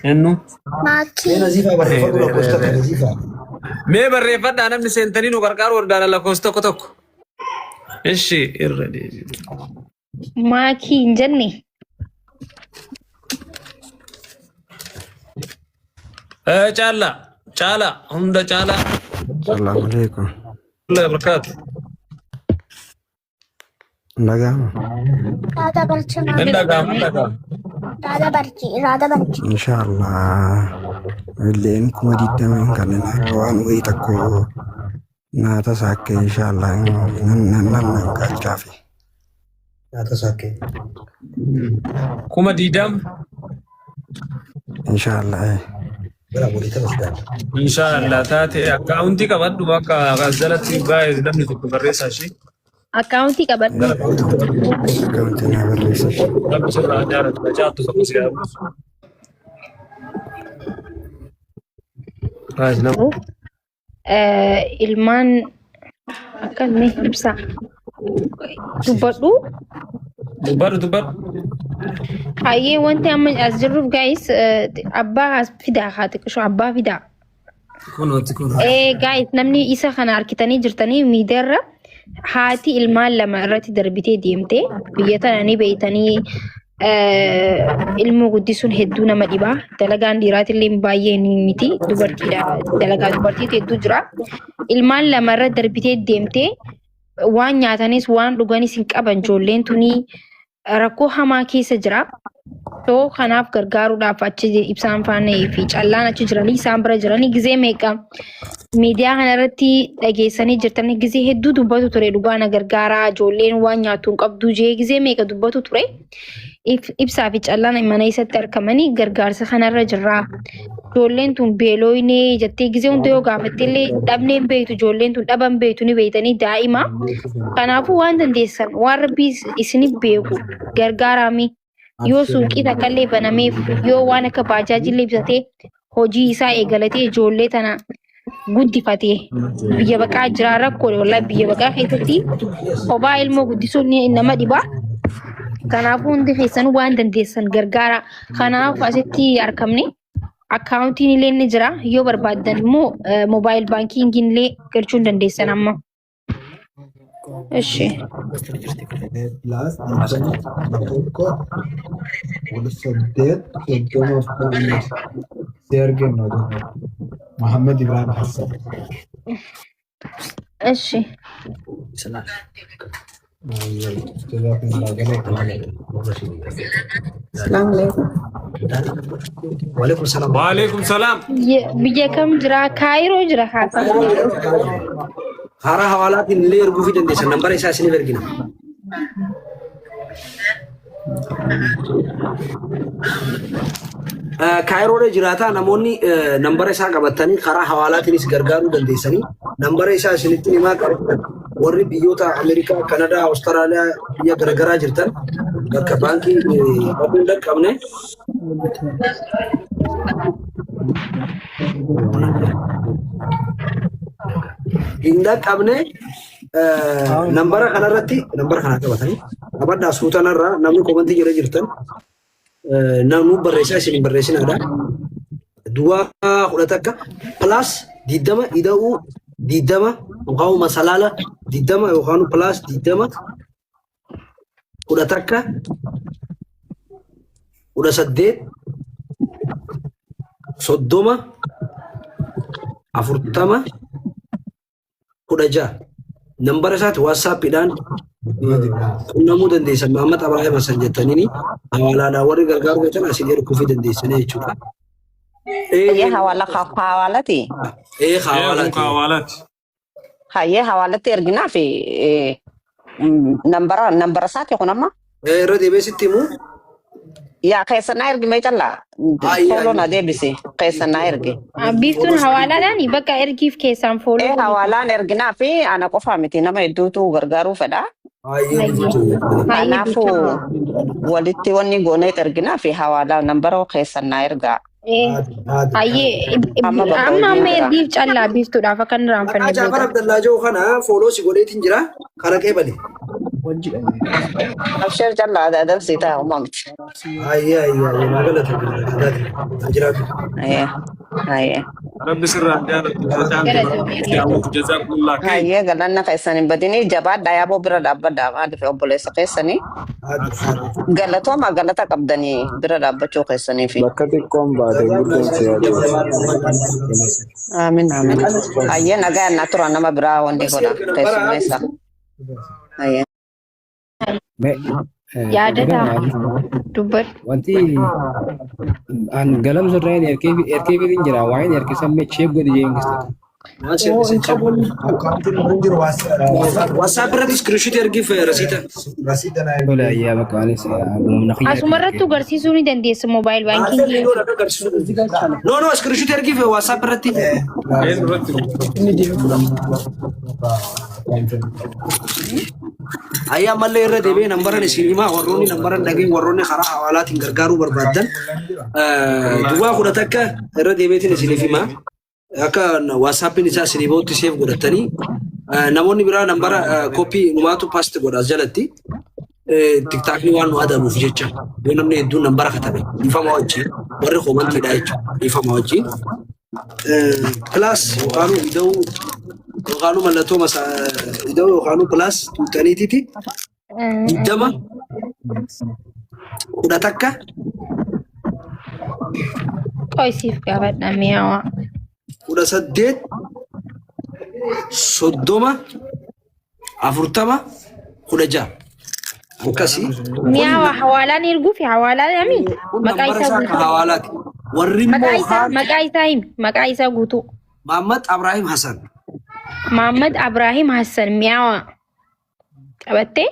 إنه ماكي نزيفة بريفة ولا كوستا نزيفة ما بريفة أنا من سنتين وكركار وردان الله كوستا كتوك إيشي إردي ماكي جني چالا هم دا چالا السلام عليكم الله وبركاته نعم هذا بركي هذا بركي إن شاء الله اللي إنكم جدا من كلنا وان ويتكو ناتساك إن شاء الله نن كافي ناتساك كوما ديدام إن شاء الله بلا بوليتا مسدان إن شاء الله تاتي أكاونتي كمان دوبا غزلت بايز دمني تكبريسا شي أكاونتي كبر كنتنا بالريسش رب سرعة جارت نجات فقس يا أبو راج نمو ilmaan akka mee ibsa dubbadhu دبر hayyee wanti amma as jirruuf guys abbaa as fidaa haati qishu abbaa fidaa كون guys namni isa kana arkitanii jirtanii miidiyaarra haati ilmaan lama irratti darbitee deemtee biyya tana ni beeytanii ilmoo guddisuun hedduu nama dhibaa dalagaan dhiiraatillee baay'ee ni miti dubartiidha dalagaa dubartiitu hedduu jira ilmaan lama irra darbitee deemtee waan nyaatanis waan dhuganis hin qaban ijoolleen tuni rakkoo hamaa keessa jira too kanaaf gargaaruudhaaf achi ibsaan faana fi callaan achi jiranii isaan bira jiranii gizee meeqa miidiyaa kana irratti dhageessanii jirtanii gizee hedduu dubbatu ture dhugaana gargaaraa ijoolleen waan nyaatu hin qabdu jee gizee meeqa dubbatu ture ibsaa fi callaan mana isatti argamanii gargaarsa kanarra jirra. Ijoolleen tun beelooynee jettee gizee hunda yoo gaafattillee dhabneen beektu ijoolleen tun dhaban beektu ni beeytanii daa'ima. Kanaafuu waan dandeessan waan rabbii isiniif beeku gargaaraami. Yoo suuqii takkaallee banameef yoo waan akka baajaajillee bitatee hojii isaa eegalatee ijoollee tana guddifatee biyya baqaa jiraa rakkoo wallaahi biyya baqaa keessatti kophaa ilmoo guddisuun nama dhibaa. Kanaafuu hundi keessan waan dandeessan gargaara. Kanaaf asitti argamne akkaawuntiin illee ni jira. Yoo barbaadan immoo moobaayil baankiingiin illee galchuun dandeessan amma. Eshi. بلاس نتوكو والسداد كما سيرجن محمد إبراهيم حسن Eshi. سلام السلام عليكم. وعليكم السلام وعليكم السلام Biyya kam jira? Kaayiroo jira haasa. هارا حوالات اللي يرجو في دندس النمبر إساسي نبرجنا كايرو رجراتا نموني نمبر إسا قبضتني خارا حوالات نيس غرغارو دندسني نمبر إساسي نتني ما قبضتن ورّي بيوتا أمريكا كندا أستراليا بيا غرغرا جرتن بك بانكي بابن دك أمنه Indak abne nambara kanarratti nambara kana qabatanii abadda suutanarra namni komantii jira jirtan namni barreessaa isin barreessinaadha duwaa kudha takka plus diddama ida'uu diddama yookaan masalaala diddama yookaan plus diddama kudha takka kudha saddeet soddoma afurtama kudaja number saat WhatsApp dan namu dan desa Muhammad Ibrahim Hasan jettanii hawala da warri gargaaru jetan asii dheer kufi dandeessanii jechuudha. hawala hawalati. حوالات hawalati ergina fi number saat kun amma. Irra deebisitti immoo Ya keessana ergi mee callaa. Follow na deebisi keessana ergi. Biiftuun hawaalaadhaan bakka ergiif keessaan fooloo. Hawaalaan erginaa fi ana qofa miti nama hedduutu gargaaruu fedha. Kanaafuu walitti wanni gooneet erginaa fi hawaalaa nambaroo keessannaa ergaa. Amma ergiif callaa biiftuudhaaf akka inni raanfanne. Jaafar Abdallaa Joo kana follow si godheetiin jira kana qeebale. Abshir challa ada sita umamit. Ayya magala ta ajrat. Ayya. Ayya. رب سر رمضان جزاكم الله خير. Ayya galanna kaisani badini jabat daya bo bira dabba dama de obole sa kaisani. Galato ma galata kabdani bira dabba cho kaisani fi. Bakka xiqqoon baate guddaan si Amin amin. Ayya naga natura nama bira wonde goda kaisumesa. Ayya. Yaadataa dubbat wanti an galam surreen erkee fiitiin jira waa'een erkee sammee cheef godhi jeen gistatu. WhatsApp irratti screenshot ergif rasita. Tola ayyaa bakka anis uumna kiyyaa. asumarrattu garsiisuu ni dandeessa moobaayil baankingii. No screenshot ergif WhatsApp irratti. Ayya malee irra deebi'ee nambaran isinima warroonni nambaran dhageen warroonni karaa hawaalaatiin gargaaruu barbaadan duwwaa kudha takka irra deebi'eetiin isiniif hima akka WhatsAppiin isaa isinii bootti seef godhatanii namoonni biraa nambara koppii numaatu paast godhas jalatti tiktaakni waan nu adamuuf jecha yoo namni hedduun nambara katabe ifama wajjin warri komantiidha jechuudha ifama wajjin plus yookaan ida'uu yookaan mallattoo ida'uu yookaan plus tuutaniitiiti iddama kudha takka Qoysiif gaafadha mi'aawaa. kudha saddeet soddoma afurtama kudha ja'a akkasii Mi'aawaa hawaalaan erguu fi hawaalaan amiin maqaa isaa guutuu. hawaalaati warri immoo Maqaa isaa himi maqaa isaa guutuu. Muhammad Ibrahim Hassan Muhammad Ibrahim Hassan mi'aawaa qabattee.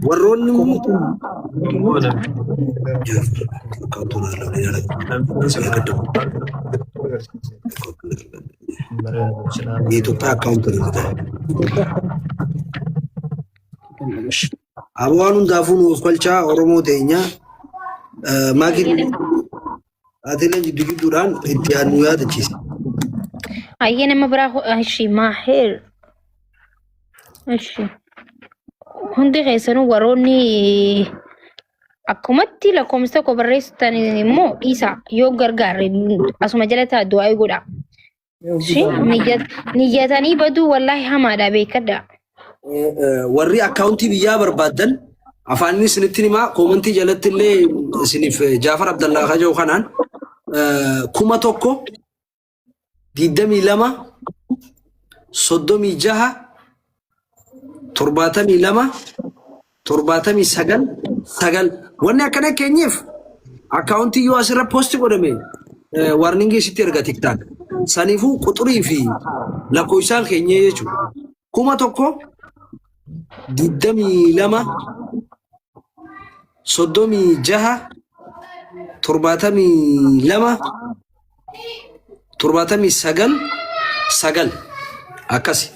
warroonni የኢትዮጵያ አካውንት ነው አብዋኑን ዛፉን ወስኮልቻ ኦሮሞ ተኛ ማኪን አተለጅ ድግዱራን እዲያኑ ያተቺስ Ayyee nama biraa ishi maahir ishi hundi keessanuu warroonni akkumatti lakkoofsa tokko barreessitan immoo dhiisa yoo gargaarre asuma jalatti du'aa godha. Ishi niyyatanii baduu wallaahi hamaadha beekadha. warri akkaawuntii biyyaa barbaadan afaan isinitti himaa koomantii jalatti illee isiniif Jaafar Abdallaa Kajoo kanaan 1,000 22 36 72 79 wanni akkana keenyeef akkaawuntii yoo asirra poosti godhame warningii sitti erga tiktaak saniifuu quxurii fi lakkoofsaan keenya jechuudha 1,000 22 36 72 79 akkasi